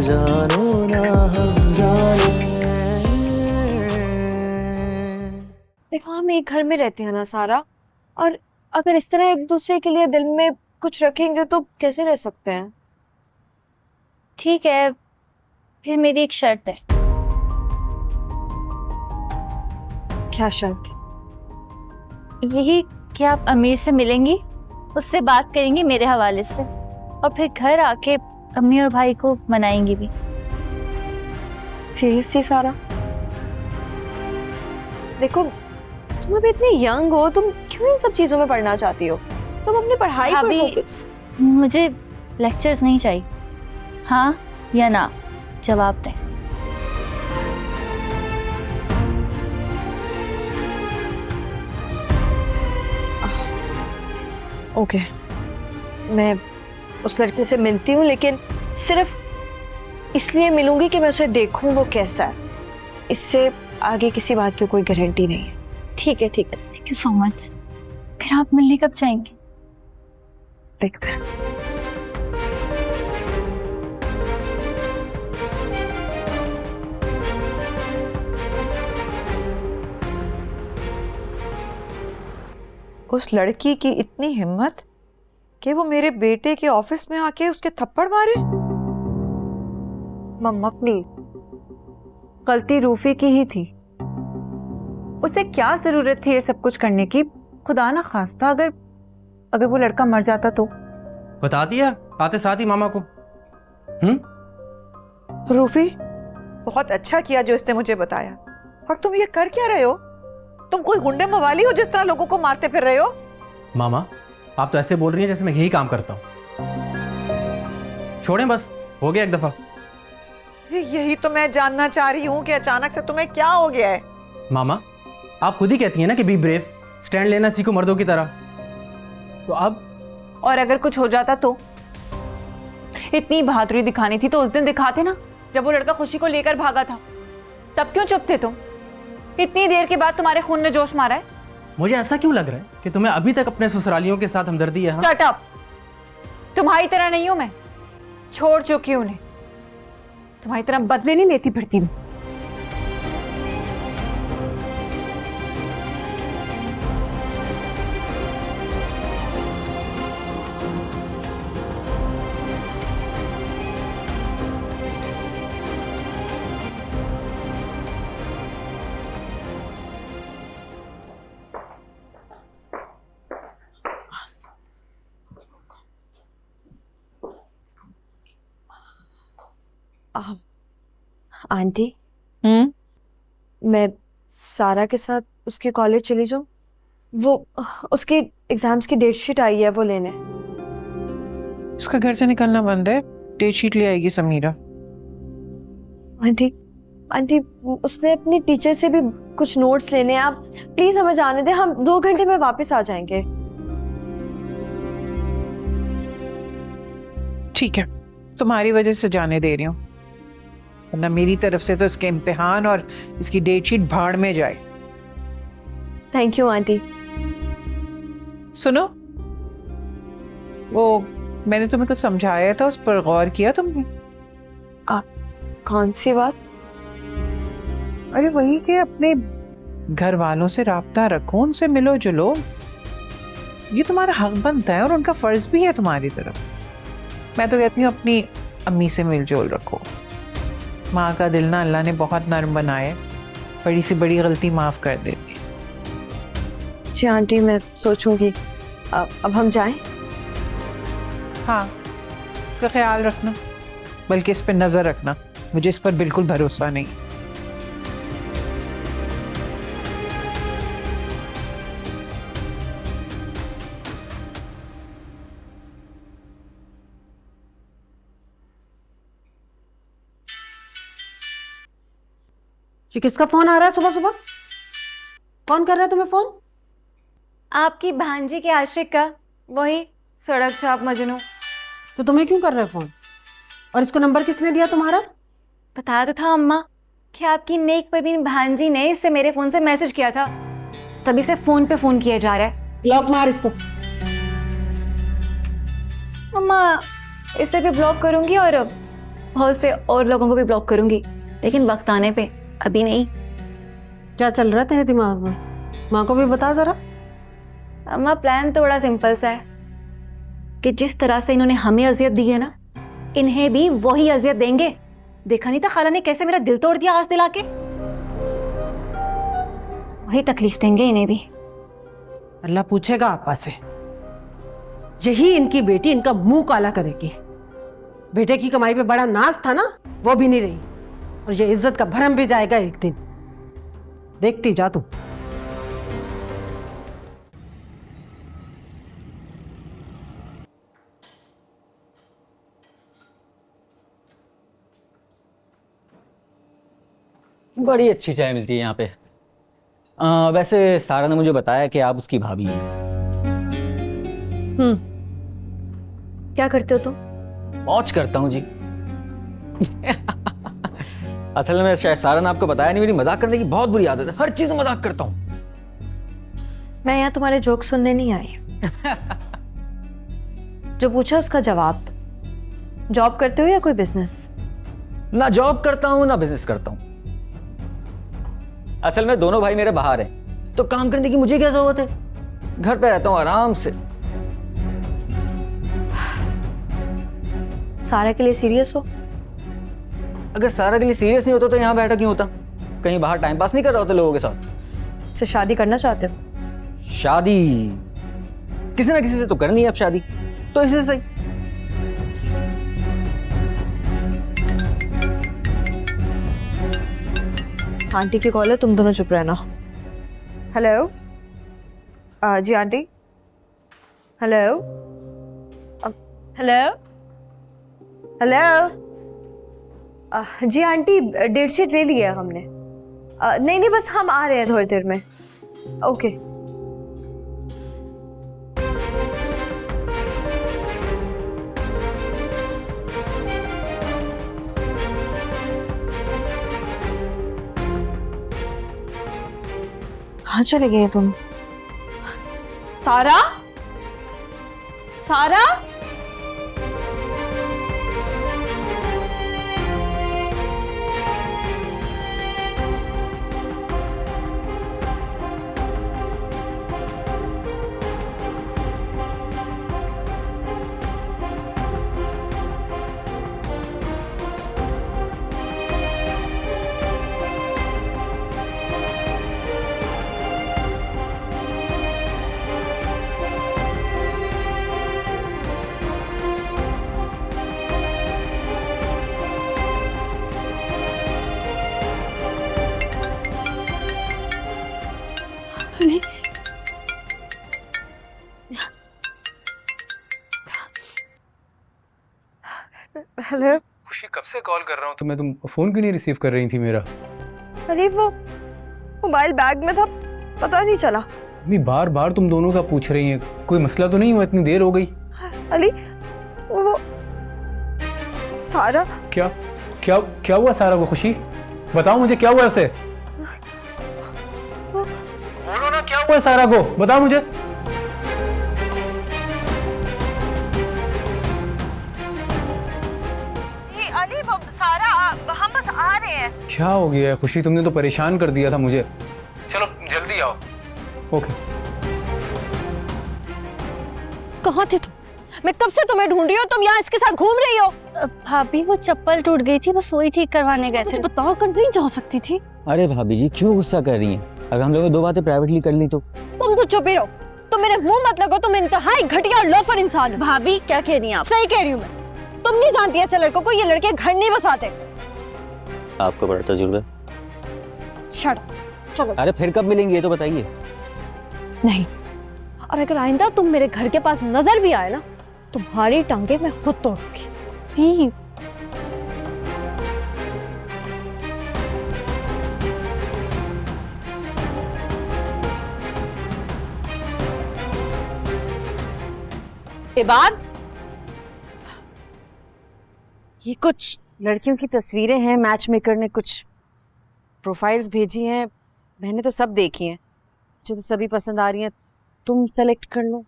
जानो ना हम जाने। देखो हम एक घर में रहते हैं ना सारा, और अगर इस तरह एक दूसरे के लिए दिल में कुछ रखेंगे तो कैसे रह सकते हैं। ठीक है, फिर मेरी एक शर्त है। क्या शर्त? यही कि आप अमीर से मिलेंगी, उससे बात करेंगी मेरे हवाले से, और फिर घर आके अम्मी और भाई को मनाएंगी भी। सीरियसली सारा? देखो तुम अभी इतनी यंग हो, तुम क्यों इन सब चीजों में पढ़ना चाहती हो? तुम अपनी पढ़ाई पर फोकस। मुझे लेक्चर्स नहीं चाहिए, हाँ या ना जवाब दें। ओके, मैं उस लड़के से मिलती हूँ, लेकिन सिर्फ इसलिए मिलूंगी कि मैं उसे देखूं वो कैसा है। इससे आगे किसी बात की कोई गारंटी नहीं है। ठीक है, थैंक यू सो मच। फिर आप मिलने कब जाएंगे? देखते हैं। उस लड़की की इतनी हिम्मत कि वो मेरे बेटे के ऑफिस में आके उसके थप्पड़ मारे। मम्मा प्लीज, गलती रूफी की ही थी। उसे क्या जरूरत थी ये सब कुछ करने की? खुदा ना खास्ता अगर वो लड़का मर जाता तो। बता दिया आते साथ ही मामा को। रूफी, बहुत अच्छा किया जो इसने मुझे बताया। और तुम ये कर क्या रहे हो? तुम कोई गुंडे मवाली हो जिस तरह लोगों को मारते फिर रहे हो? मामा आप तो ऐसे बोल रही हैं जैसे मैं यही काम करता हूँ। छोड़ें, बस हो गया एक दफा। यही तो मैं जानना चाह रही हूँ कि अचानक से तुम्हें क्या हो गया है। मामा आप खुद ही कहती हैं ना कि बी ब्रेव, स्टैंड लेना सीखो मर्दों की तरह। तो अब और अगर कुछ हो जाता तो? इतनी बहादुरी दिखानी थी तो उस दिन दिखाते ना, जब वो लड़का खुशी को लेकर भागा था। तब क्यों चुप थे तुम? इतनी देर के बाद तुम्हारे खून ने जोश मारा है। मुझे ऐसा क्यों लग रहा है कि तुम्हें अभी तक अपने ससुरालियों के साथ हमदर्दी है? Shut up! तुम्हारी तरह नहीं हूं मैं, छोड़ चुकी हूं उन्हें। तुम्हारी तरह बदले नहीं लेती फिरती हूं। आंटी, मैं सारा के साथ उसके कॉलेज चली जाऊं? वो उसकी एग्जाम्स की डेट शीट आई है, वो लेने। उसका घर से निकलना बंद है, डेट शीट ले आएगी समीरा। आंटी उसने अपनी टीचर से भी कुछ नोट्स लेने हैं। आप प्लीज हमें जाने दें, हम 2 घंटे में वापस आ जाएंगे। ठीक है, तुम्हारी वजह से जाने दे रही हूँ, वरना मेरी तरफ से तो इसके इम्तिहान और इसकी डेट शीट भाड़ में जाए। Thank you aunty. सुनो, वो मैंने तुम्हें कुछ समझाया था, उस पर गौर किया तुमने? कौन सी बात? अरे वही कि अपने घर वालों से राब्ता रखो, उनसे मिलो जुलो। ये तुम्हारा हक बनता है और उनका फर्ज भी है तुम्हारी तरफ। मैं तो कहती हूँ अपनी अम्मी से मिलजुल रखो। माँ का दिल ना अल्लाह ने बहुत नरम बनाया, बड़ी से बड़ी गलती माफ कर देती। जी आंटी, मैं सोचूंगी। अब हम जाएं? हाँ, इसका ख्याल रखना, बल्कि इस पर नजर रखना। मुझे इस पर बिल्कुल भरोसा नहीं। जी किसका फोन आ रहा है सुबह सुबह? कौन कर रहा है तुम्हें फोन? आपकी भांजी के आशिक का, वही सड़क छाप मजनू। तो तुम्हें क्यों कर रहा है फोन? और इसको नंबर किसने दिया तुम्हारा? बताया तो था अम्मा कि आपकी नेक परवीन भांजी ने इससे मेरे फोन से मैसेज किया था, तभी से फोन पे फोन किया जा रहा है। ब्लॉक मार इसको। अम्मा इसे भी ब्लॉक करूंगी और बहुत से और लोगों को भी ब्लॉक करूंगी, लेकिन वक्त आने पे, अभी नहीं। क्या चल रहा है तेरे दिमाग में? माँ को भी बता जरा। अम्मा प्लान तो बड़ा सिंपल सा है कि जिस तरह से इन्होंने हमें अजियत दी है ना, इन्हें भी वही अजियत देंगे। देखा नहीं था खाला ने कैसे मेरा दिल तोड़ दिया आस दिला के? वही तकलीफ देंगे इन्हें भी। अल्लाह पूछेगा आपा से। यही इनकी बेटी इनका मुंह काला करेगी। बेटे की कमाई पे बड़ा नाज था ना, वो भी नहीं रही, और ये इज्जत का भरम भी जाएगा एक दिन। देखती जा तू। बड़ी अच्छी चाय मिलती है यहाँ पे। वैसे सारा ने मुझे बताया कि आप उसकी भाभी हैं। क्या करते हो तुम? मौज करता हूँ जी। असल में शायद सारा ने आपको बताया नहीं, मेरी मजाक करने की बहुत बुरी आदत है, हर चीज में मजाक करता हूँ। मैं यहाँ तुम्हारे जोक सुनने नहीं आई। जो पूछा उसका जवाब दो। जॉब करते हो या कोई बिजनेस? ना जॉब करता हूँ ना बिजनेस करता हूँ। असल में दोनों भाई मेरे बाहर हैं, तो काम करने की मुझे क्या जरूरत है? घर पे रहता हूँ आराम से। सारा के लिए सीरियस हो? अगर सारा के लिए सीरियस नहीं होता तो यहाँ बैठा क्यों होता? कहीं बाहर टाइम पास नहीं कर रहा होता लोगों के साथ? से शादी करना चाहते हो? शादी किसी ना किसी से तो करनी है अब शादी, तो इसी से सही। आंटी की कॉल है, तुम दोनों चुप रहना। हेलो जी आंटी। हेलो हेलो हेलो जी आंटी, डेट शीट ले ली है हमने। नहीं नहीं, बस हम आ रहे हैं थोड़ी देर में। ओके। कहाँ चले गए तुम? सारा, सारा, हेलो। खुशी कब से कॉल कर रहा हूँ तुम्हें, तुम फोन क्यों नहीं रिसीव कर रही थी मेरा? अरे वो मोबाइल बैग में था, पता नहीं चला। अम्मी बार बार तुम दोनों का पूछ रही हैं, कोई मसला तो नहीं हुआ? इतनी देर हो गई। अली वो सारा। क्या क्या क्या हुआ सारा को? खुशी बताओ मुझे, क्या हुआ उसे? बोलो ना, क्या हुआ सारा को, बताओ मुझे। जी अली, वो सारा हम बस आ रहे हैं। क्या हो गया है खुशी, तुमने तो परेशान कर दिया था मुझे। चलो जल्दी आओ। ओके। कहाँ थे तुम? मैं कब से तुम्हें ढूंढ रही हूँ, तुम यहाँ इसके साथ घूम रही हो। भाभी वो चप्पल टूट गई थी, बस वही ठीक करवाने गए थे। बताओ कर नहीं जा सकती थी? अरे भाभी जी क्यों गुस्सा कर रही हैं? अगर हम लोगों ने दो बातें प्राइवेटली कर ली तो? तुम तो चुप ही रहो। तुम मेरे मुंह मत लगो, तुम इंतहाई घटिया और लोफर इंसान हो। भाभी क्या कह रही हैं आप? सही कह रही हूँ मैं। तुम नहीं जानती ऐसे लड़कों को, ये लड़के घर नहीं बसाते। आपको बड़ा तजुर्बा। शट। चलो। अरे फिर कब मिलेंगे ये तो बताइए। नहीं, और अगर आइंदा तुम मेरे घर के पास नजर भी आए ना, तुम्हारी टांगे मैं खुद तोड़ूंगी। इबाद, ये कुछ लड़कियों की तस्वीरें हैं, मैच मेकर ने कुछ प्रोफाइल्स भेजी हैं, मैंने तो सब देखी हैं। मुझे तो सभी पसंद आ रही हैं, तुम सेलेक्ट कर लो।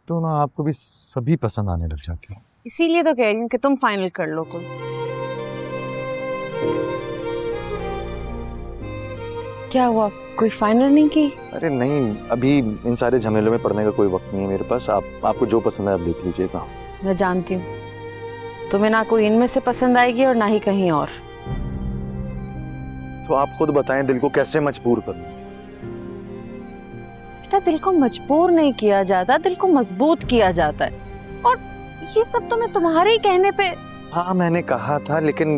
तो ना आपको भी सभी पसंद आने लग जाती है। इसीलिए तो कह रही हूँ कि तुम फाइनल कर लो कोई। क्या हुआ, कोई फाइनल नहीं की? अरे नहीं, अभी इन सारे झमेलों में पड़ने का कोई वक्त नहीं है मेरे पास। आपको जो पसंद है आप देख लीजिएगा। मैं जानती हूँ तुम्हें ना कोई इनमें से पसंद आएगी और ना ही कहीं और। तो आप खुद बताएं, दिल को कैसे मजबूर करूं? बेटा, दिल को मजबूर नहीं किया जाता, दिल को मजबूत किया जाता है। और ये सब तो मैं तुम्हारे ही कहने पे। हाँ मैंने कहा था, लेकिन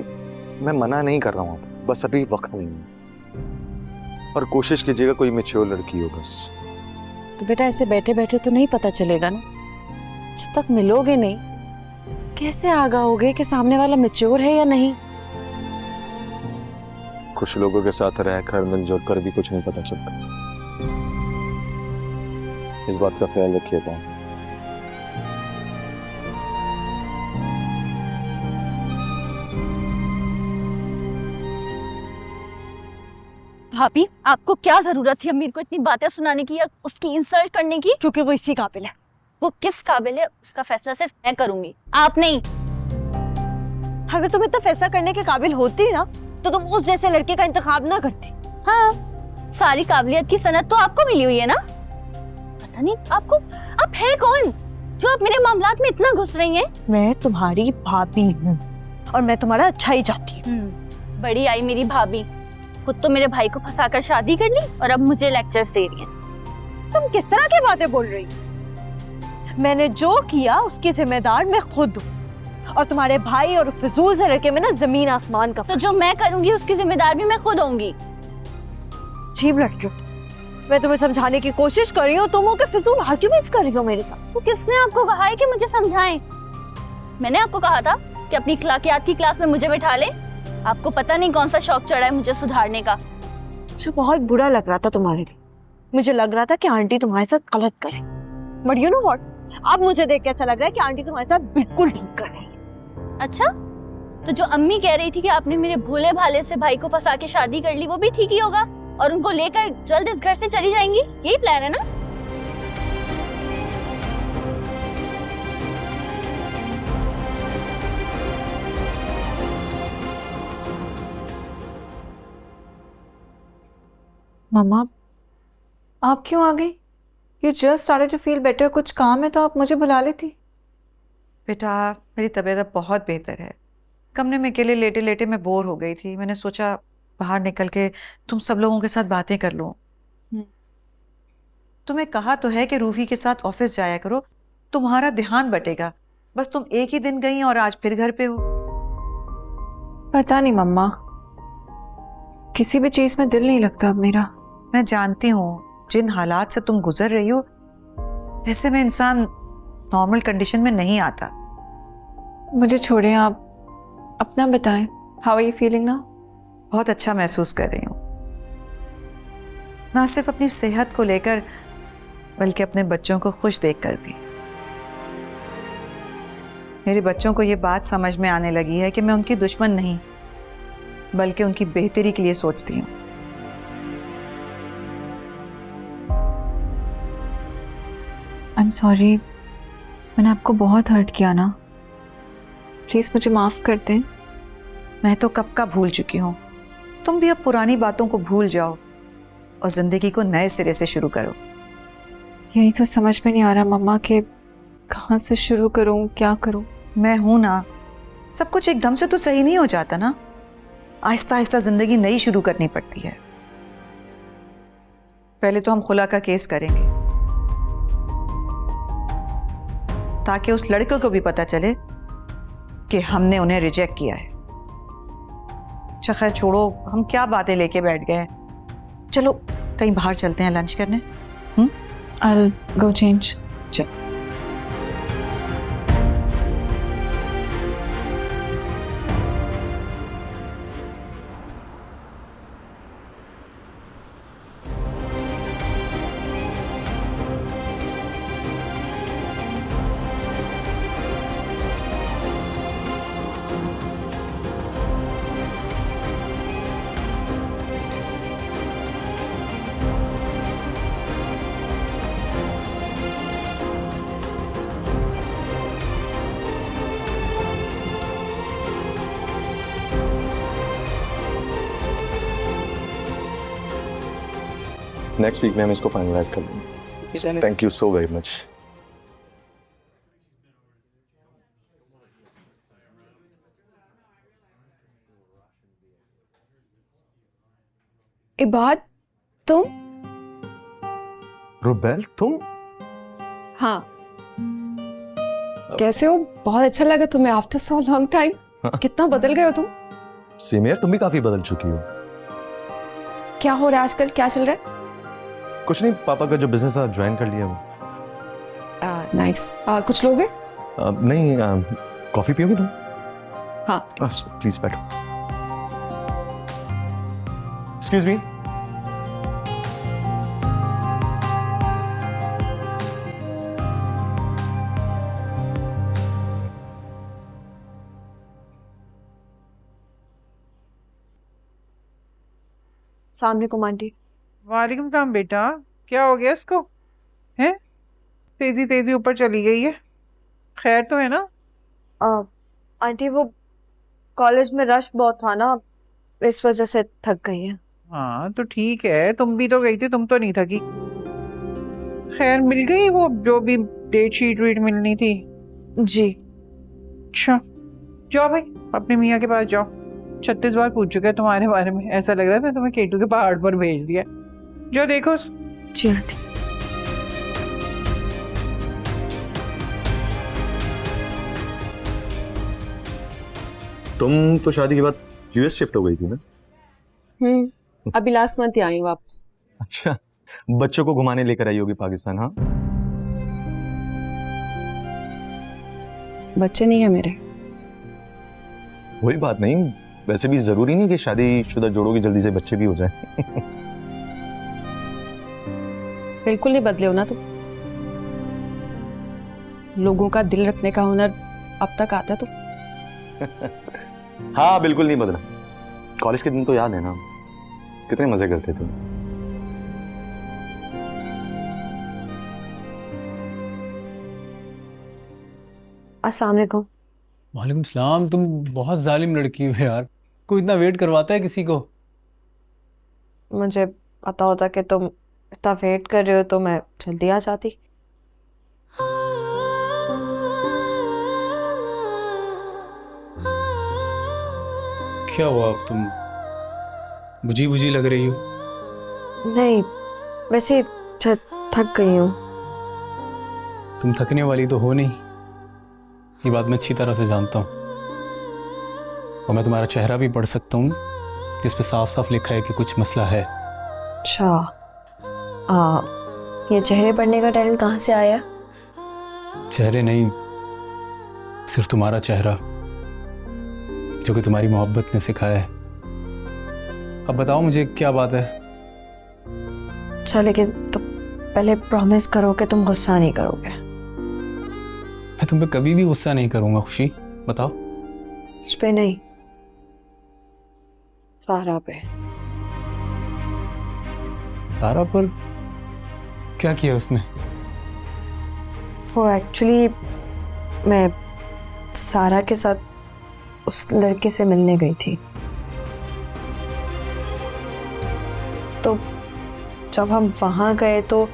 मैं मना नहीं कर रहा हूँ, बस अभी वक्त नहीं है। और कोशिश कीजिएगा कोई मैच्योर लड़की हो बस। तो बेटा ऐसे बैठे बैठे तो नहीं पता चलेगा ना, जब तक मिलोगे नहीं कैसे आगा होगे कि सामने वाला मैच्योर है या नहीं। कुछ लोगों के साथ रहकर मिलजुल कर भी कुछ नहीं पता चलता। इस बात का ख्याल रखिएगा। भाभी, आपको क्या जरूरत थी अमीर को इतनी बातें सुनाने की या उसकी इंसल्ट करने की? क्योंकि वो इसी काबिल है। वो किस काबिल है उसका फैसला सिर्फ मैं करूंगी, आप नहीं। अगर तुम इतना फैसला करने के काबिल होती ना तो तुम उस जैसे लड़के का इंतखाब ना करती। हाँ, सारी काबिलियत की सनद तो आपको मिली हुई है ना। पता नहीं आप है कौन जो आप मेरे मामलात में इतना घुस रही हैं? मैं तुम्हारी भाभी हूँ और मैं तुम्हारा अच्छा ही चाहती हूँ। बड़ी आई मेरी भाभी, खुद तो मेरे भाई को फंसाकर शादी कर ली और अब मुझे लेक्चर्स दे रही हैं। तुम किस तरह की बातें बोल रही हो? मैंने जो किया उसकी जिम्मेदार मैं खुद हूँ और तुम्हारे भाई और फिजूल से लड़के में ना जमीन आसमान का। तो जो मैं करूंगी उसकी जिम्मेदार भी मैं खुद होंगी। अजीब लड़की हो। मैं तुम्हें समझाने की कोशिश कर रही हूँ, तुम के फिजूल आर्ग्यूमेंट्स कर रही हो मेरे साथ। तो किसने आपको कहा है कि मुझे समझाएं? मैंने आपको कहा था कि अपनी अखलाकियात की क्लास में मुझे बैठा ले। आपको पता नहीं कौन सा शौक चढ़ा है मुझे सुधारने का। मुझे बहुत बुरा लग रहा था तुम्हारे लिए। मुझे लग रहा था कि आंटी तुम्हारे साथ गलत करे, बट यू नो व्हाट, अब मुझे देख के ऐसा लग रहा है कि आंटी तुम्हारे साथ बिल्कुल ठीक कर रही है। अच्छा, तो जो अम्मी कह रही थी कि आपने मेरे भोले भाले से भाई को फंसा के शादी कर ली, वो भी ठीक ही होगा और उनको लेकर जल्द इस घर से चली जाएंगी, यही प्लान है ना? मम्मा, आप क्यों आ गई? You just started to feel better. कुछ काम है तो आप मुझे बुला लेती। बेटा, मेरी तबीयत अब बहुत बेहतर है। कमरे में अकेले लेटे लेटे मैं बोर हो गई थी। मैंने सोचा बाहर निकल के तुम सब लोगों के साथ बातें कर लूं। तुम्हें कहा तो है कि रूफी के साथ ऑफिस जाया करो, तुम्हारा ध्यान बटेगा। बस तुम एक ही दिन गई और आज फिर घर पे हो। पता नहीं मम्मा, किसी भी चीज में दिल नहीं लगता अब मेरा। मैं जानती हूँ जिन हालात से तुम गुजर रही हो, ऐसे में इंसान नॉर्मल कंडीशन में नहीं आता। मुझे छोड़ें, आप अपना बताएं। How are you feeling now? बहुत अच्छा महसूस कर रही हूँ, ना सिर्फ अपनी सेहत को लेकर बल्कि अपने बच्चों को खुश देखकर भी। मेरे बच्चों को ये बात समझ में आने लगी है कि मैं उनकी दुश्मन नहीं बल्कि उनकी बेहतरी के लिए सोचती हूँ। आई एम सॉरी, मैंने आपको बहुत हर्ट किया ना। प्लीज मुझे माफ कर दें। मैं तो कब का भूल चुकी हूँ। तुम भी अब पुरानी बातों को भूल जाओ और जिंदगी को नए सिरे से शुरू करो। यही तो समझ में नहीं आ रहा मम्मा कि कहाँ से शुरू करूँ, क्या करूँ। मैं हूं ना, सब कुछ एकदम से तो सही नहीं हो जाता ना। आहिस्ता आहिस्ता जिंदगी नई शुरू करनी पड़ती है। पहले तो हम खुला का केस करेंगे ताकि उस लड़के को भी पता चले कि हमने उन्हें रिजेक्ट किया है। अच्छा खैर छोड़ो, हम क्या बातें लेके बैठ गए। चलो कहीं बाहर चलते हैं लंच करने। I'll go change. चल। नेक्स्ट वीक में हम इसको फाइनलाइज कर लेंगे। Thank you so very much. Ibad, तुम? रुबेल तुम? हाँ। कैसे हो? बहुत अच्छा लगा तुम्हें आफ्टर सो लॉन्ग टाइम। कितना बदल गए हो तुम। सेम यार, तुम भी काफी बदल चुकी हो। क्या हो रहा है आजकल? क्या चल रहा है? कुछ नहीं, पापा का जो बिजनेस है ज्वाइन कर लिया वो। नाइस। कुछ लोगे? नहीं, कॉफी पियोगी तुम? हाँ। प्लीज बैठो। Excuse me. सामने को आंटी। वालेकुम सलाम बेटा, क्या हो गया इसको? हैं? तेजी तेजी ऊपर चली गई है। खैर तो है ना? आंटी वो कॉलेज में रश बहुत था ना, इस वजह से थक गई है। हाँ तो ठीक है, तुम भी तो गई थी, तुम तो नहीं थकी। खैर मिल गई वो जो भी डेट शीट वीट मिलनी थी? जी। अच्छा जाओ भाई, अपने मियाँ के पास जाओ। 36 बार पूछ चुका है तुम्हारे बारे में, ऐसा लग रहा था तुम्हें केटू के पहाड़ पर भेज दिया। जो देखो। जी आंटी। तुम तो शादी के बाद यूएस शिफ्ट हो गई थी ना? अभी लास्ट मंथ ही आई हूँ वापस। अच्छा, बच्चों को घुमाने लेकर आई होगी पाकिस्तान? हाँ। बच्चे नहीं है मेरे। वही बात नहीं, वैसे भी जरूरी नहीं कि शादीशुदा जोड़ों की जल्दी से बच्चे भी हो जाएं। बिल्कुल नहीं बदले हो ना तुम। लोगों का दिल रखने का हुनर अब तक आता तो। हाँ बिल्कुल नहीं बदला। कॉलेज के दिन तो याद है ना, कितने मजे करते थे। अस्सलाम वालेकुम। वालेकुम सलाम। तुम बहुत जालिम लड़की हो यार, कोई इतना वेट करवाता है किसी को? मुझे पता होता कि तुम इतना वेट कर रहे हो तो मैं जल्दी आ जाती। क्या हुआ, अब तुम बुझी बुझी लग रही हो? नहीं, वैसे थक गई हूँ। तुम थकने वाली तो हो नहीं, ये बात मैं अच्छी तरह से जानता हूँ। और मैं तुम्हारा चेहरा भी पढ़ सकता हूँ जिस पे साफ साफ लिखा है कि कुछ मसला है। अच्छा, ये चेहरे पढ़ने का टैलेंट कहाँ से आया? चेहरे नहीं, सिर्फ तुम्हारा चेहरा, जो कि तुम्हारी मोहब्बत ने सिखाया है। अब बताओ मुझे क्या बात है? अच्छा, लेकिन तो पहले प्रॉमिस करो कि तुम गुस्सा नहीं करोगे। मैं तुम पे कभी भी गुस्सा नहीं करूंगा खुशी, बताओ। इस पे नहीं, सारा पे। सारा पर क्या किया उसने? वो एक्चुअली मैं सारा के साथ उस लड़के से मिलने गई थी, तो जब हम वहां गए तो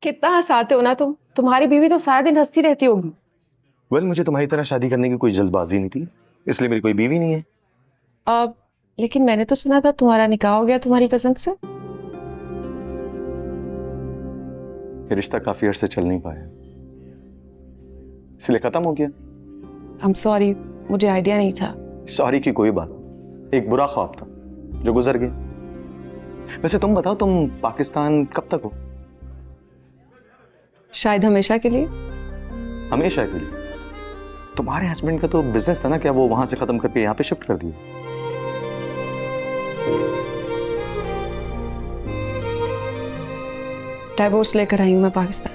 कितना हंसाते हो ना तुम। तुम्हारी बीवी तो सारा दिन हंसती रहती होगी। वेल, मुझे तुम्हारी तरह शादी करने की कोई जल्दबाजी नहीं थी, इसलिए मेरी कोई बीवी नहीं है। अब लेकिन मैंने तो सुना था तुम्हारा निकाह हो गया तुम्हारी कजन से। ये रिश्ता काफी अर्से चल नहीं पाया, इसलिए खत्म हो गया। I'm sorry, मुझे आइडिया नहीं था। सॉरी की कोई बात नहीं, एक बुरा ख्वाब था जो गुजर गया। वैसे तुम बताओ, तुम पाकिस्तान कब तक हो? शायद हमेशा के लिए। हमेशा के लिए? तुम्हारे हस्बैंड का तो बिजनेस था ना, क्या वो वहां से खत्म करके यहाँ पे शिफ्ट कर दिया? डाइवोर्स लेकर आई हूँ मैं Pakistan.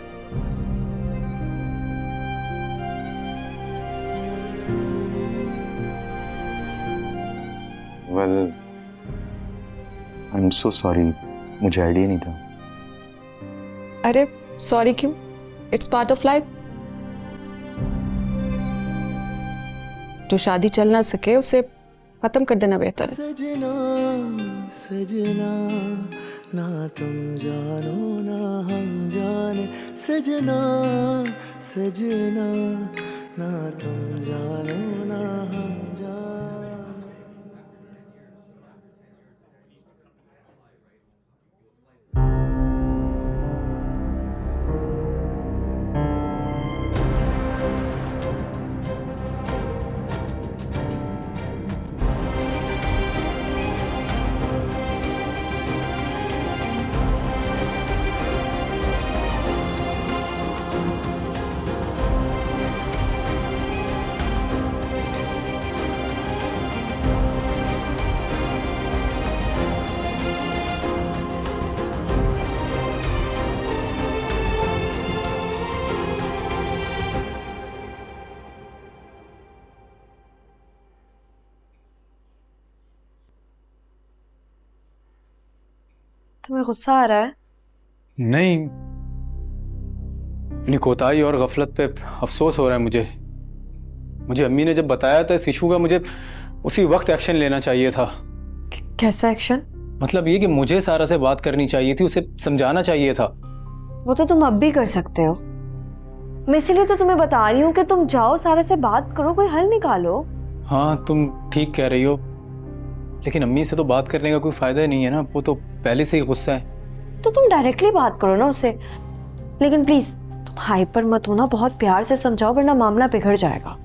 Well, I am so sorry, मुझे आइडिया नहीं था। अरे सॉरी क्यों? It's part of life. जो शादी चल ना सके उसे खत्म कर देना बेहतर है। सजना सजना ना तुम जानो ना हम जाने, सजना सजना ना तुम जानो ना हम जाने। तुम्हें गुस्सा आ रहा है? नहीं, अपनी कोताही और गफलत पे अफसोस हो रहा है मुझे अम्मी ने जब बताया था इस इशू का, मुझे उसी वक्त एक्शन लेना चाहिए था। कैसा एक्शन? मतलब ये कि मुझे सारा से बात करनी चाहिए थी, उसे समझाना चाहिए था। वो तो तुम अब भी कर सकते हो। मैं इसीलिए तो तुम्हें बता रही हूँ कि तुम जाओ, सारा से बात करो, कोई हल निकालो। हाँ, तुम ठीक कह रही हो, लेकिन अम्मी से तो बात करने का कोई फायदा नहीं है ना, वो तो पहले से ही गुस्सा है। तो तुम डायरेक्टली बात करो ना उससे। लेकिन प्लीज तुम हाइपर मत होना, बहुत प्यार से समझाओ वरना मामला बिगड़ जाएगा।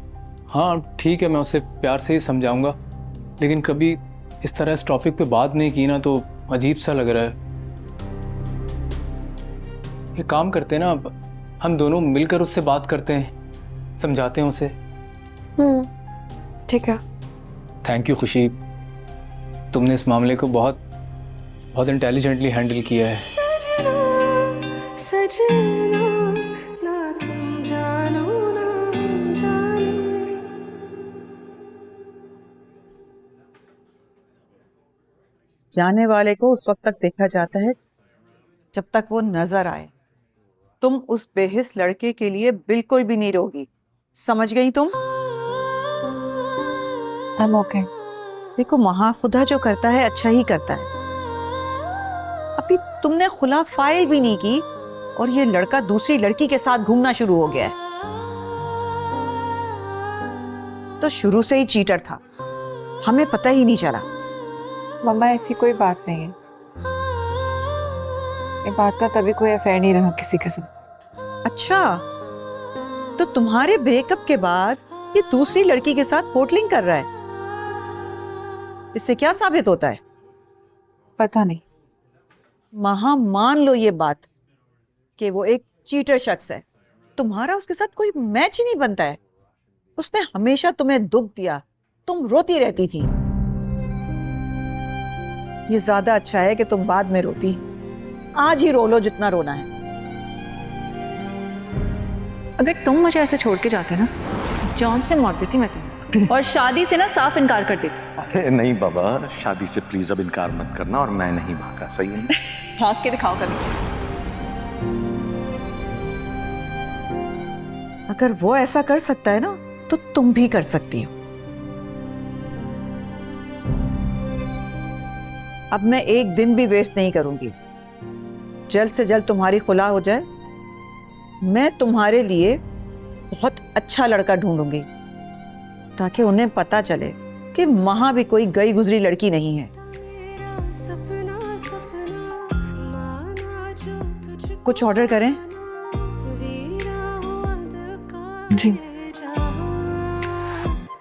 हाँ ठीक है, मैं उसे प्यार से ही समझाऊंगा, लेकिन कभी इस तरह इस टॉपिक पे बात नहीं की ना तो अजीब सा लग रहा है। ये काम करते हैं ना, हम दोनों मिलकर उससे बात करते हैं, समझाते हैं उसे। ठीक है। थैंक यू खुशी, तुमने इस मामले को बहुत बहुत इंटेलिजेंटली हैंडल किया है। सजना ना तुम जानो ना हम जाने। जाने वाले को उस वक्त तक देखा जाता है जब तक वो नजर आए। तुम उस बेहिस लड़के के लिए बिल्कुल भी नहीं रोगी, समझ गई तुम? I'm okay। देखो, महाखुदा जो करता है अच्छा ही करता है। अभी तुमने खुला फाइल भी नहीं की और ये लड़का दूसरी लड़की के साथ घूमना शुरू हो गया है। तो शुरू से ही चीटर था, हमें पता ही नहीं चला। मम्मा ऐसी कोई बात नहीं है, ये बात का तभी कोई अफेयर नहीं रहा किसी के साथ। अच्छा, तो तुम्हारे ब्रेकअप के बाद ये दूसरी लड़की के साथ होटलिंग कर रहा है, इससे क्या साबित होता है? पता नहीं। महा, मान लो ये बात कि वो एक चीटर शख्स है, तुम्हारा उसके साथ कोई मैच ही नहीं बनता है। उसने हमेशा तुम्हें दुख दिया, तुम रोती रहती थी। ये ज्यादा अच्छा है कि तुम बाद में रोती, आज ही रो लो जितना रोना है। अगर तुम मुझे ऐसे छोड़ के जाते ना, जान से मार देती मैं तुम्हें, और शादी से ना साफ इनकार कर देती। अरे नहीं बाबा, शादी से प्लीज अब इनकार मत करना, और मैं नहीं भागा, सही है? भाग के दिखाओ कभी। अगर वो ऐसा कर सकता है ना तो तुम भी कर सकती हो। अब मैं एक दिन भी वेस्ट नहीं करूंगी, जल्द से जल्द तुम्हारी खुला हो जाए। मैं तुम्हारे लिए बहुत अच्छा लड़का ढूंढूंगी ताकि उन्हें पता चले कि महा भी कोई गई गुजरी लड़की नहीं है। कुछ ऑर्डर करें? जी।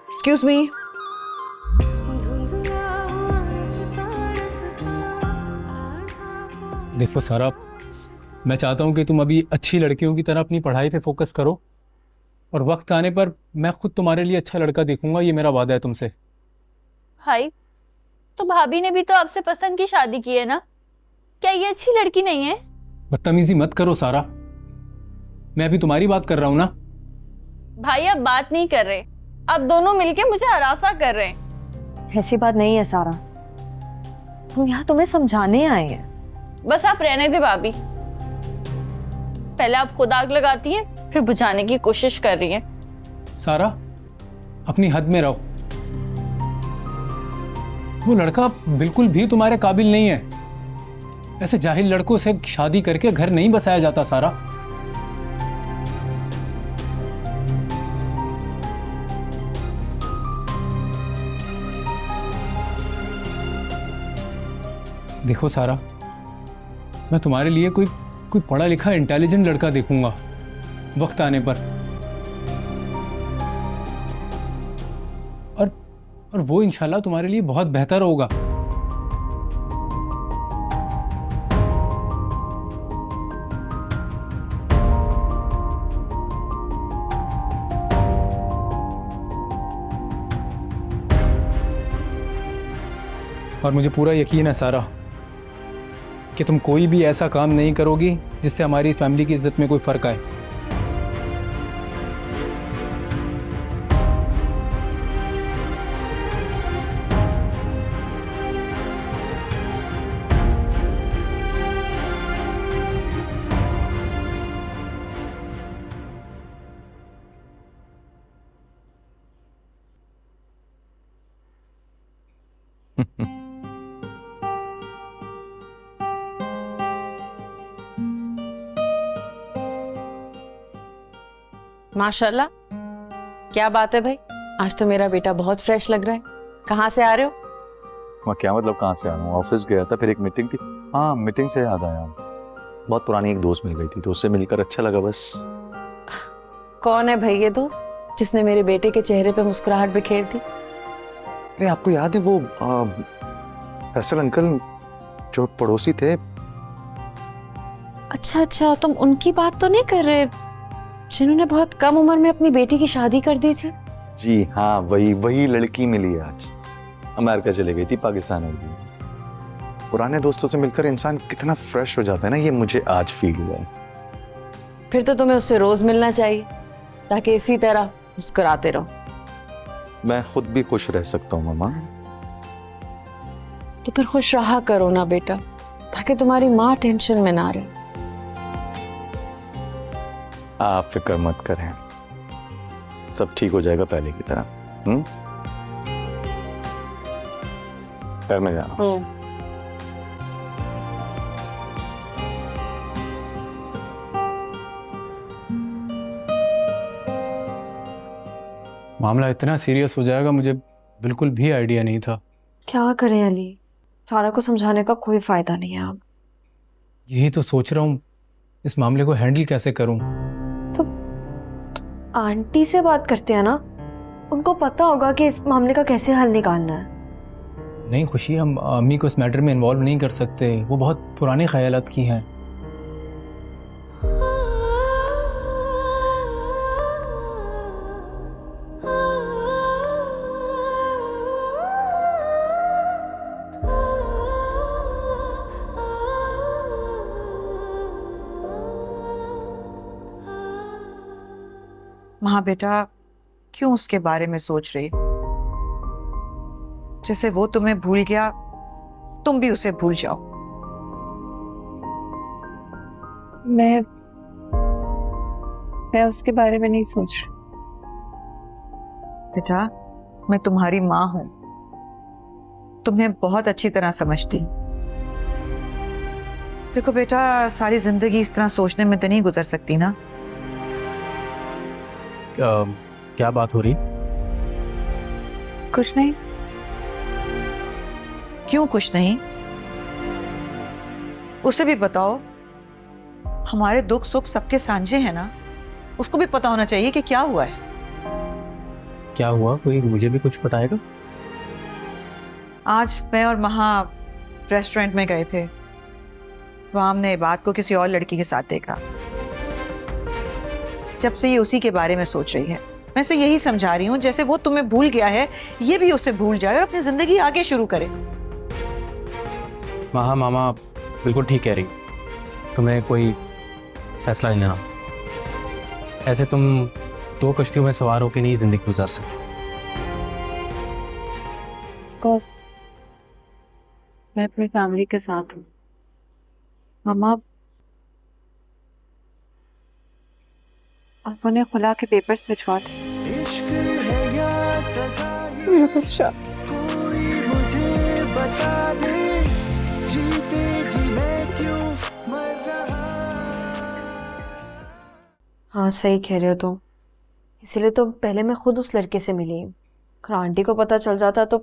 Excuse me. देखो सारा, मैं चाहता हूँ कि तुम अभी अच्छी लड़कियों की तरह अपनी पढ़ाई पे फोकस करो, और वक्त आने पर मैं खुद तुम्हारे लिए अच्छा लड़का देखूंगा, ये मेरा वादा है तुमसे। भाई, तो भाभी ने भी तो आपसे पसंद की शादी की है ना, क्या ये अच्छी लड़की नहीं है? बदतमीजी मत करो सारा, मैं अभी तुम्हारी बात कर रहा हूँ ना। भाई आप बात नहीं कर रहे, आप दोनों मिलके मुझे हरासा कर रहे हैं। ऐसी बात नहीं है सारा, हम यहाँ तुम्हें समझाने आए हैं। बस आप रहने दे भाभी, पहले आप खुद आग लगाती हैं, फिर बुझाने की कोशिश कर रही हैं। सारा, अपनी हद में रहो। वो लड़का बिल्कुल भी तुम्हारे काबिल नहीं है। ऐसे जाहिल लड़कों से शादी करके घर नहीं बसाया जाता सारा। देखो सारा, मैं तुम्हारे लिए कोई पढ़ा लिखा इंटेलिजेंट लड़का देखूंगा वक्त आने पर। और वो इंशाल्लाह तुम्हारे लिए बहुत बेहतर होगा। और मुझे पूरा यकीन है सारा कि तुम कोई भी ऐसा काम नहीं करोगी जिससे हमारी फैमिली की इज्जत में कोई फर्क आए। माशाल्लाह, क्या बात है भाई, आज तो मेरा बेटा बहुत फ्रेश लग रहा है। कहाँ से आ रहे हो? मैं क्या मतलब कहाँ से आ रहा हूँ? ऑफिस गया था, फिर एक मीटिंग थी। हाँ, मीटिंग से याद आया, बहुत पुरानी एक दोस्त मिल गई थी तो उससे मिलकर अच्छा लगा बस। कौन है भाई ये दोस्त जिसने मेरे बेटे के चेहरे पे मुस्कुराहट बिखेर दी? अरे आपको याद है वो फैसल अंकल जो पड़ोसी थे? अच्छा, तुम उनकी बात तो नहीं कर रहे जिन्होंने बहुत कम उम्र में अपनी बेटी की शादी कर दी थी? जी हाँ, वही लड़की मिली आज। अमेरिका चले गई थी, पाकिस्तान हो गई। पुराने दोस्तों से मिलकर इंसान कितना फ्रेश हो जाता है ना, ये मुझे आज फील हुआ है। फिर तो तुम्हें उससे रोज मिलना चाहिए ताकि इसी तरह मुस्कुराते रहो। मैं खुद भी खुश रह सकता हूँ मामा। तो फिर खुश रहा करो ना बेटा, ताकि तुम्हारी माँ टेंशन में ना रहे। आप फिक्र मत करें, सब ठीक हो जाएगा पहले की तरह। घर में जाना। मामला इतना सीरियस हो जाएगा मुझे बिल्कुल भी आइडिया नहीं था। क्या करें अली, सारा को समझाने का कोई फायदा नहीं है। अब यही तो सोच रहा हूँ, इस मामले को हैंडल कैसे करूँ। तो आंटी से बात करते हैं ना, उनको पता होगा कि इस मामले का कैसे हल निकालना है। नहीं खुशी, हम अम्मी को इस मैटर में इन्वॉल्व नहीं कर सकते, वो बहुत पुराने ख्यालात की हैं। माँ बेटा क्यों उसके बारे में सोच रही? जैसे वो तुम्हें भूल गया, तुम भी उसे भूल जाओ। मैं उसके बारे में नहीं सोच रही। बेटा, मैं तुम्हारी माँ हूं, तुम्हें बहुत अच्छी तरह समझती। देखो बेटा, सारी जिंदगी इस तरह सोचने में तो नहीं गुजर सकती ना। क्या बात हो रही? कुछ नहीं। क्यों कुछ नहीं? उसे भी बताओ, हमारे दुख सुख सबके साझे हैं ना, उसको भी पता होना चाहिए कि क्या हुआ है। क्या हुआ, कोई मुझे भी कुछ बताएगा? आज मैं और महा रेस्टोरेंट में गए थे, वहां हमने बात को किसी और लड़की के साथ देखा। जब से ये उसी के बारे में सोच रही है, मैं इसे यही समझा रही हूँ जैसे वो तुम्हें भूल गया है, ये भी उसे भूल जाए और अपनी जिंदगी आगे शुरू करे। हाँ मामा बिल्कुल ठीक कह रही, तुम्हें कोई फैसला नहीं लेना। ऐसे तुम दो कश्तियों में सवार होकर नहीं जिंदगी गुजार सकते। ऑफ कोर्स मैं अपनी फैमिली के साथ हूँ। मम्मा, आप उन्हें खुला के पेपर्स भिजवा दें। इश्क है यार सजा ये मेरा बच्चा। कोई मुझे बता दे, जीते जी मैं क्यों मर रहा। हाँ सही कह रहे हो तुम, इसीलिए तो पहले मैं खुद उस लड़के से मिली हूँ। अगर आंटी को पता चल जाता तो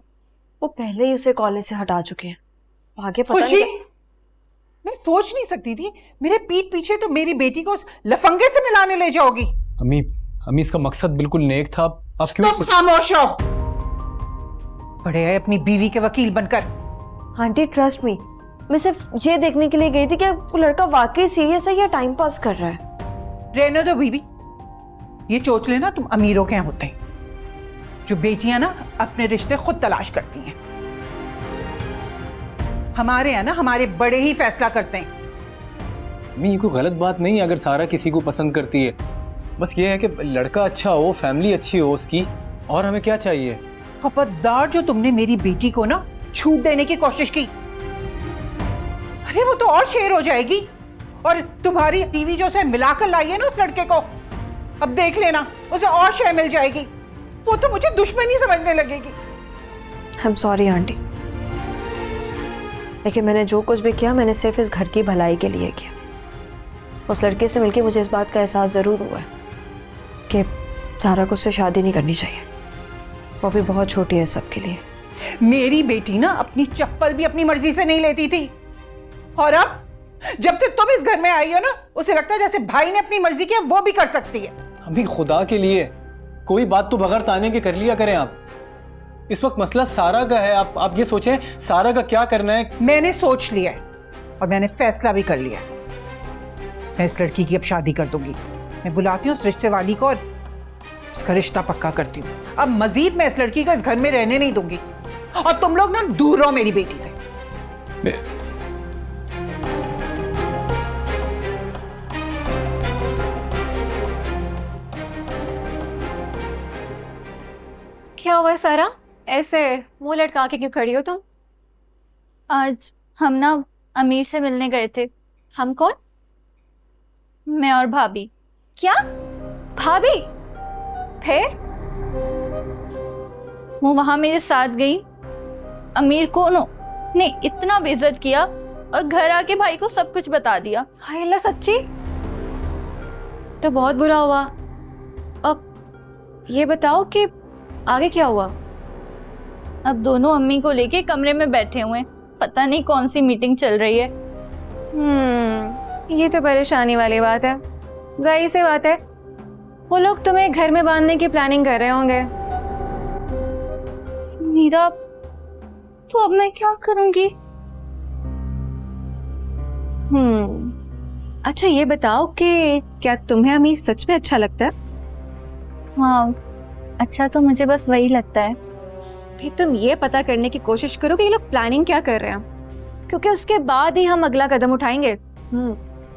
वो पहले ही उसे कॉलेज से हटा चुके हैं। आगे पता खुशी, नहीं। मैं सोच नहीं सकती थी मेरे पीठ पीछे तो मेरी बेटी को उस लफंगे से मिलाने ले जाओगी। अम्मी अम्मी इसका मकसद बिल्कुल नेक था। आप क्यों तुम खामोश हो। बड़े आए अपनी बीवी के वकील बनकर। आंटी ट्रस्ट मी, मैं सिर्फ ये देखने के लिए गई थी कि वो लड़का वाकई सीरियस है या टाइम पास कर रहा है। रहने दो बीबी, ये चोचले ना तुम अमीरों के यहाँ होते हैं, जो बेटियां ना अपने रिश्ते खुद तलाश करती हैं। हमारे यहाँ ना हमारे बड़े ही फैसला करते हैं। अम्मी ये कोई गलत बात नहीं है अगर सारा किसी को पसंद करती है, बस ये है कि लड़का अच्छा हो, फैमिली अच्छी हो उसकी, और हमें क्या चाहिए। खबरदार जो तुमने मेरी बेटी को ना छूट देने की कोशिश की, अरे वो तो और शेर हो जाएगी। और तुम्हारी बीवी जो उसे मिलाकर लाई है ना उस लड़के को, अब देख लेना उसे और शेर मिल जाएगी। वो तो मुझे दुश्मनी समझने लगेगी। आई एम सॉरी आंटी, लेकिन मैंने जो कुछ भी किया मैंने सिर्फ इस घर की भलाई के लिए किया। उस लड़के से मिलकर मुझे इस बात का एहसास ज़रूर हुआ है कि सारा को उससे शादी नहीं करनी चाहिए, वो भी बहुत छोटी है सबके लिए। मेरी बेटी ना अपनी चप्पल भी अपनी मर्जी से नहीं लेती थी, और अब जब से तुम इस घर में आई हो ना उसे लगता है जैसे भाई ने अपनी मर्जी किया वो भी कर सकती है। अभी खुदा के लिए कोई बात तो बगैर ताने के कर लिया करें आप। इस वक्त मसला सारा का है, आप ये सोचें सारा का क्या करना है। मैंने सोच लिया है और मैंने फैसला भी कर लिया है। मैं इस लड़की की अब शादी कर दूंगी। मैं बुलाती हूँ उस रिश्ते वाली को और उसका रिश्ता पक्का करती हूँ। अब मजीद मैं इस लड़की को इस घर में रहने नहीं दूंगी, और तुम लोग ना दूर रहो मेरी बेटी से। क्या हुआ सारा, ऐसे मुंह लटका के क्यों खड़ी हो तुम? आज हम ना अमीर से मिलने गए थे। हम कौन? मैं और भाभी। क्या भाभी? फिर? वो वहां मेरे साथ गई। अमीर को ने इतना बेइज्जत किया और घर आके भाई को सब कुछ बता दिया। हाय अल्लाह, सच्ची? तो बहुत बुरा हुआ। अब ये बताओ कि आगे क्या हुआ? अब दोनों अम्मी को लेके कमरे में बैठे हुए, पता नहीं कौन सी मीटिंग चल रही है। ये तो परेशानी वाली बात है। जाहिर सी बात है वो लोग तुम्हें घर में बांधने की प्लानिंग कर रहे होंगे। मीरा, तो अब मैं क्या करूंगी? अच्छा ये बताओ कि क्या तुम्हें अमीर सच में अच्छा लगता है? हाँ, अच्छा तो मुझे बस वही लगता है। फिर तुम ये पता करने की कोशिश करो कि ये लोग प्लानिंग क्या कर रहे हैं, क्योंकि उसके बाद ही हम अगला कदम उठाएंगे।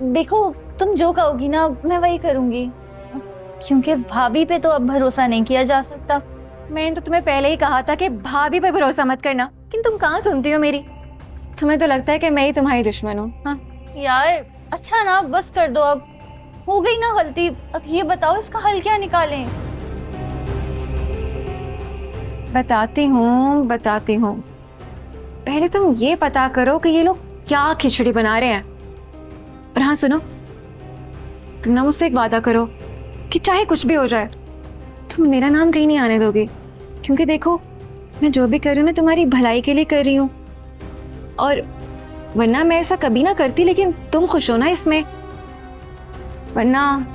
देखो तुम जो कहोगी ना मैं वही करूंगी, क्योंकि इस भाभी पे तो अब भरोसा नहीं किया जा सकता। मैंने तो तुम्हें पहले ही कहा था कि भाभी पे भरोसा मत करना, लेकिन तुम कहाँ सुनती हो मेरी। तुम्हें तो लगता है कि मैं ही तुम्हारी दुश्मन हूँ। हाँ यार अच्छा ना, बस कर दो, अब हो गई ना गलती। अब ये बताओ इसका हल क्या निकालें? बताती हूँ। पहले तुम ये पता करो कि ये लोग क्या खिचड़ी बना रहे हैं। और हाँ सुनो, तुम ना मुझसे एक वादा करो कि चाहे कुछ भी हो जाए तुम मेरा नाम कहीं नहीं आने दोगे, क्योंकि देखो मैं जो भी कर रही हूँ ना तुम्हारी भलाई के लिए कर रही हूँ, और वरना मैं ऐसा कभी ना करती, लेकिन तुम खुश हो ना इसमें। वरना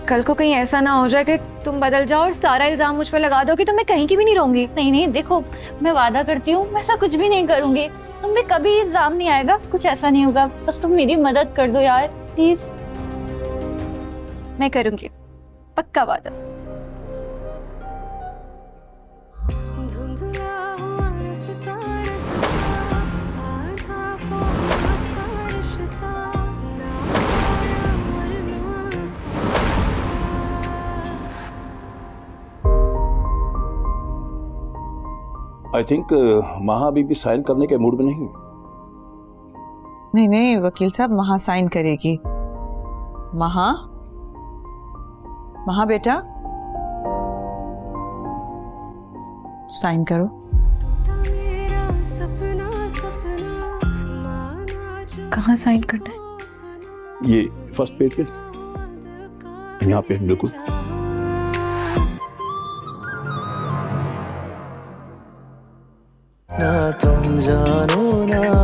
कल को कहीं ऐसा ना हो जाए कि तुम बदल जाओ और सारा इल्जाम मुझ पर लगा दो कि तो मैं कहीं की भी नहीं रहूंगी। नहीं देखो, मैं वादा करती हूँ मैं ऐसा कुछ भी नहीं करूंगी। तुम पे कभी इल्जाम नहीं आएगा, कुछ ऐसा नहीं होगा। बस तुम मेरी मदद कर दो यार प्लीज। मैं करूंगी, पक्का वादा। आई थिंक महा अभी भी साइन करने के मूड में नहीं। नहीं वकील साहब, महा साइन करेगी। महा बेटा, साइन करो। कहाँ साइन करना है? ये फर्स्ट पेज पे, यहाँ पे बिल्कुल। ना तुम जानो ना